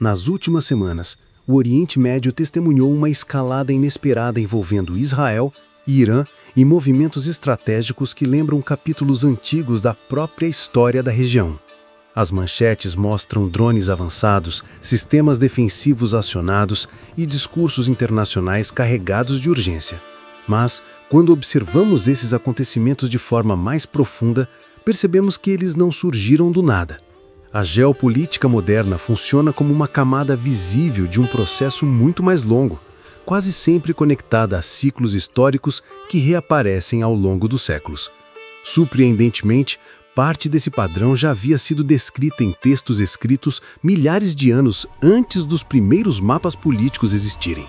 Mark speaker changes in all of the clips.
Speaker 1: Nas últimas semanas, o Oriente Médio testemunhou uma escalada inesperada envolvendo Israel, Irã e movimentos estratégicos que lembram capítulos antigos da própria história da região. As manchetes mostram drones avançados, sistemas defensivos acionados e discursos internacionais carregados de urgência. Mas, quando observamos esses acontecimentos de forma mais profunda, percebemos que eles não surgiram do nada. A geopolítica moderna funciona como uma camada visível de um processo muito mais longo, quase sempre conectada a ciclos históricos que reaparecem ao longo dos séculos. Surpreendentemente, parte desse padrão já havia sido descrita em textos escritos milhares de anos antes dos primeiros mapas políticos existirem.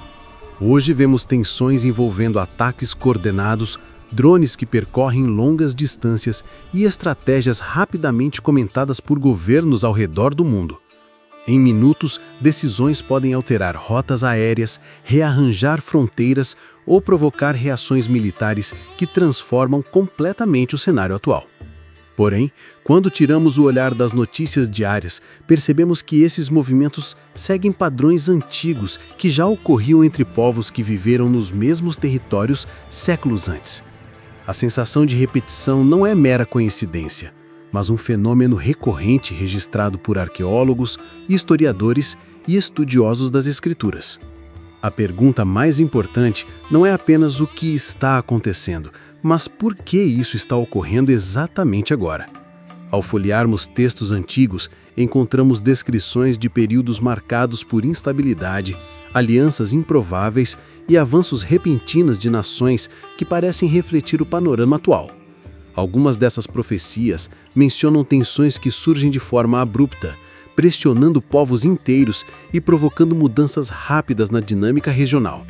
Speaker 1: Hoje vemos tensões envolvendo ataques coordenados, drones que percorrem longas distâncias e estratégias rapidamente comentadas por governos ao redor do mundo. Em minutos, decisões podem alterar rotas aéreas, rearranjar fronteiras ou provocar reações militares que transformam completamente o cenário atual. Porém, quando tiramos o olhar das notícias diárias, percebemos que esses movimentos seguem padrões antigos que já ocorriam entre povos que viveram nos mesmos territórios séculos antes. A sensação de repetição não é mera coincidência, mas um fenômeno recorrente registrado por arqueólogos, historiadores e estudiosos das escrituras. A pergunta mais importante não é apenas o que está acontecendo, mas por que isso está ocorrendo exatamente agora? Ao folhearmos textos antigos, encontramos descrições de períodos marcados por instabilidade, alianças improváveis e avanços repentinos de nações que parecem refletir o panorama atual. Algumas dessas profecias mencionam tensões que surgem de forma abrupta, pressionando povos inteiros e provocando mudanças rápidas na dinâmica regional.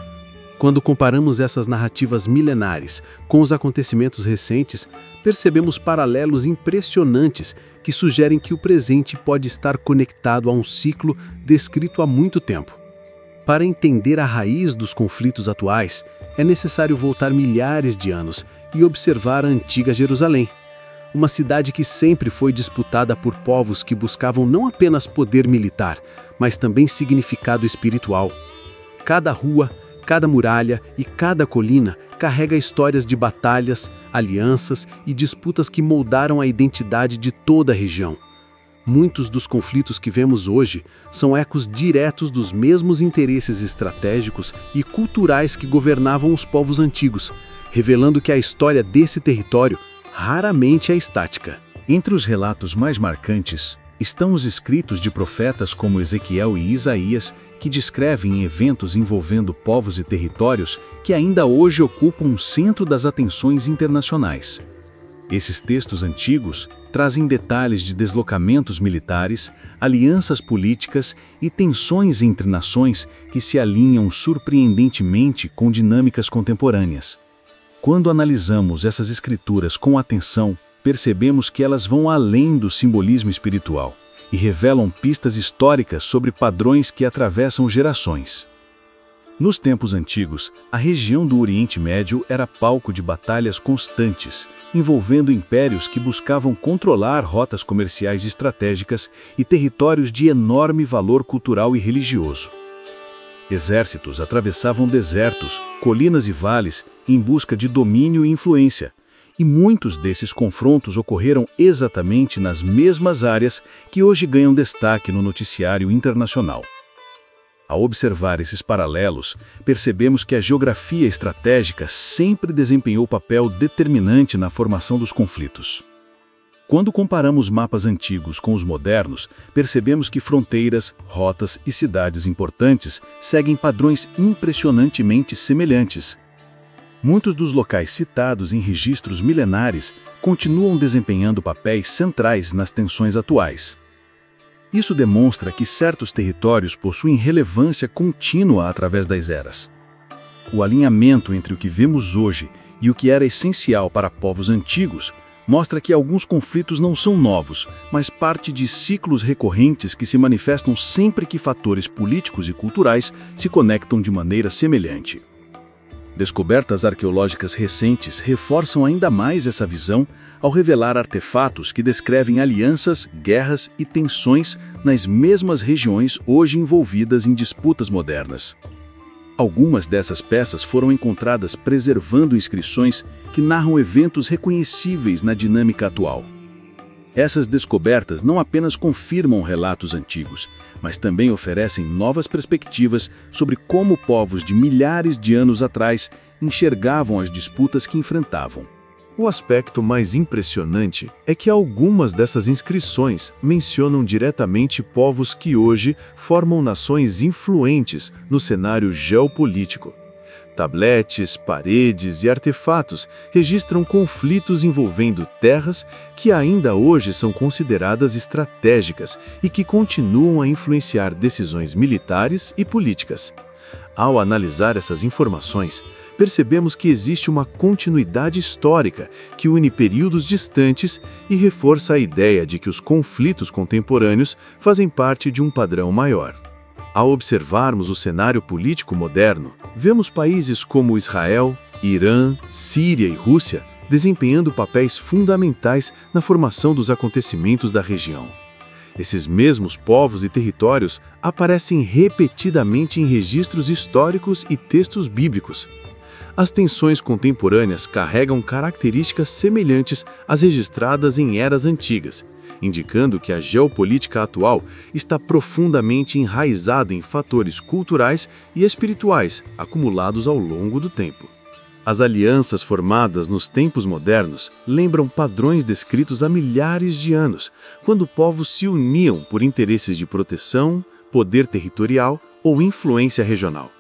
Speaker 1: Quando comparamos essas narrativas milenares com os acontecimentos recentes, percebemos paralelos impressionantes que sugerem que o presente pode estar conectado a um ciclo descrito há muito tempo. Para entender a raiz dos conflitos atuais, é necessário voltar milhares de anos e observar a antiga Jerusalém, uma cidade que sempre foi disputada por povos que buscavam não apenas poder militar, mas também significado espiritual. Cada rua, cada muralha e cada colina carrega histórias de batalhas, alianças e disputas que moldaram a identidade de toda a região. Muitos dos conflitos que vemos hoje são ecos diretos dos mesmos interesses estratégicos e culturais que governavam os povos antigos, revelando que a história desse território raramente é estática.
Speaker 2: Entre os relatos mais marcantes estão os escritos de profetas como Ezequiel e Isaías, que descrevem eventos envolvendo povos e territórios que ainda hoje ocupam o centro das atenções internacionais. Esses textos antigos trazem detalhes de deslocamentos militares, alianças políticas e tensões entre nações que se alinham surpreendentemente com dinâmicas contemporâneas. Quando analisamos essas escrituras com atenção, percebemos que elas vão além do simbolismo espiritual e revelam pistas históricas sobre padrões que atravessam gerações. Nos tempos antigos, a região do Oriente Médio era palco de batalhas constantes, envolvendo impérios que buscavam controlar rotas comerciais estratégicas e territórios de enorme valor cultural e religioso. Exércitos atravessavam desertos, colinas e vales em busca de domínio e influência, e muitos desses confrontos ocorreram exatamente nas mesmas áreas que hoje ganham destaque no noticiário internacional. Ao observar esses paralelos, percebemos que a geografia estratégica sempre desempenhou papel determinante na formação dos conflitos. Quando comparamos mapas antigos com os modernos, percebemos que fronteiras, rotas e cidades importantes seguem padrões impressionantemente semelhantes. Muitos dos locais citados em registros milenares continuam desempenhando papéis centrais nas tensões atuais. Isso demonstra que certos territórios possuem relevância contínua através das eras. O alinhamento entre o que vemos hoje e o que era essencial para povos antigos mostra que alguns conflitos não são novos, mas parte de ciclos recorrentes que se manifestam sempre que fatores políticos e culturais se conectam de maneira semelhante. Descobertas arqueológicas recentes reforçam ainda mais essa visão ao revelar artefatos que descrevem alianças, guerras e tensões nas mesmas regiões hoje envolvidas em disputas modernas. Algumas dessas peças foram encontradas preservando inscrições que narram eventos reconhecíveis na dinâmica atual. Essas descobertas não apenas confirmam relatos antigos, mas também oferecem novas perspectivas sobre como povos de milhares de anos atrás enxergavam as disputas que enfrentavam.
Speaker 1: O aspecto mais impressionante é que algumas dessas inscrições mencionam diretamente povos que hoje formam nações influentes no cenário geopolítico. Tabletes, paredes e artefatos registram conflitos envolvendo terras que ainda hoje são consideradas estratégicas e que continuam a influenciar decisões militares e políticas. Ao analisar essas informações, percebemos que existe uma continuidade histórica que une períodos distantes e reforça a ideia de que os conflitos contemporâneos fazem parte de um padrão maior. Ao observarmos o cenário político moderno, vemos países como Israel, Irã, Síria e Rússia desempenhando papéis fundamentais na formação dos acontecimentos da região. Esses mesmos povos e territórios aparecem repetidamente em registros históricos e textos bíblicos. As tensões contemporâneas carregam características semelhantes às registradas em eras antigas, indicando que a geopolítica atual está profundamente enraizada em fatores culturais e espirituais acumulados ao longo do tempo. As alianças formadas nos tempos modernos lembram padrões descritos há milhares de anos, quando povos se uniam por interesses de proteção, poder territorial ou influência regional.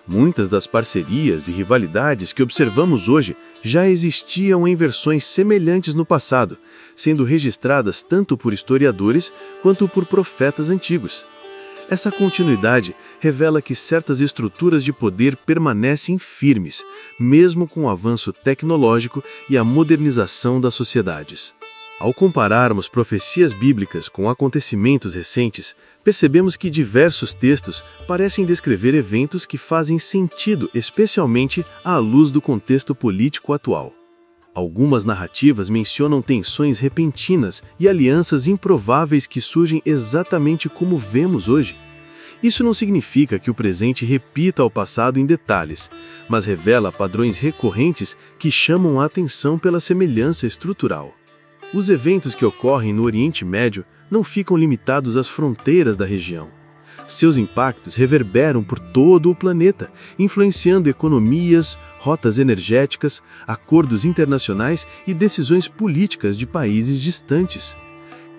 Speaker 1: Muitas das parcerias e rivalidades que observamos hoje já existiam em versões semelhantes no passado, sendo registradas tanto por historiadores quanto por profetas antigos. Essa continuidade revela que certas estruturas de poder permanecem firmes, mesmo com o avanço tecnológico e a modernização das sociedades. Ao compararmos profecias bíblicas com acontecimentos recentes, percebemos que diversos textos parecem descrever eventos que fazem sentido, especialmente à luz do contexto político atual. Algumas narrativas mencionam tensões repentinas e alianças improváveis que surgem exatamente como vemos hoje. Isso não significa que o presente repita o passado em detalhes, mas revela padrões recorrentes que chamam a atenção pela semelhança estrutural. Os eventos que ocorrem no Oriente Médio não ficam limitados às fronteiras da região. Seus impactos reverberam por todo o planeta, influenciando economias, rotas energéticas, acordos internacionais e decisões políticas de países distantes.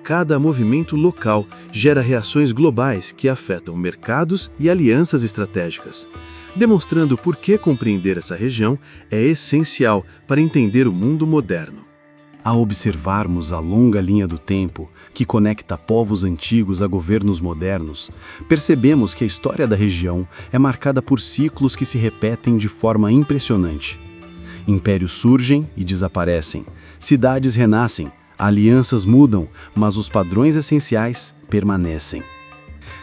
Speaker 1: Cada movimento local gera reações globais que afetam mercados e alianças estratégicas, demonstrando por que compreender essa região é essencial para entender o mundo moderno. Ao observarmos a longa linha do tempo, que conecta povos antigos a governos modernos, percebemos que a história da região é marcada por ciclos que se repetem de forma impressionante. Impérios surgem e desaparecem, cidades renascem, alianças mudam, mas os padrões essenciais permanecem.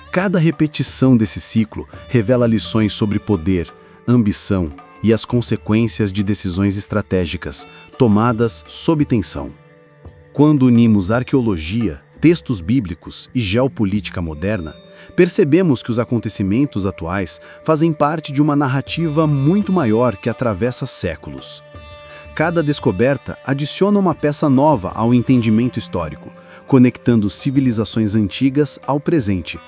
Speaker 1: Cada repetição desse ciclo revela lições sobre poder, ambição e as consequências de decisões estratégicas, tomadas sob tensão. Quando unimos arqueologia, textos bíblicos e geopolítica moderna, percebemos que os acontecimentos atuais fazem parte de uma narrativa muito maior que atravessa séculos. Cada descoberta adiciona uma peça nova ao entendimento histórico, conectando civilizações antigas ao presente.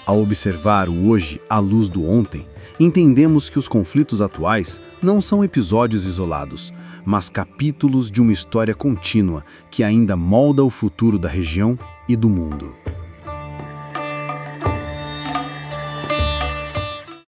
Speaker 1: Ao observar o hoje à luz do ontem, entendemos que os conflitos atuais não são episódios isolados, mas capítulos de uma história contínua que ainda molda o futuro da região e do mundo.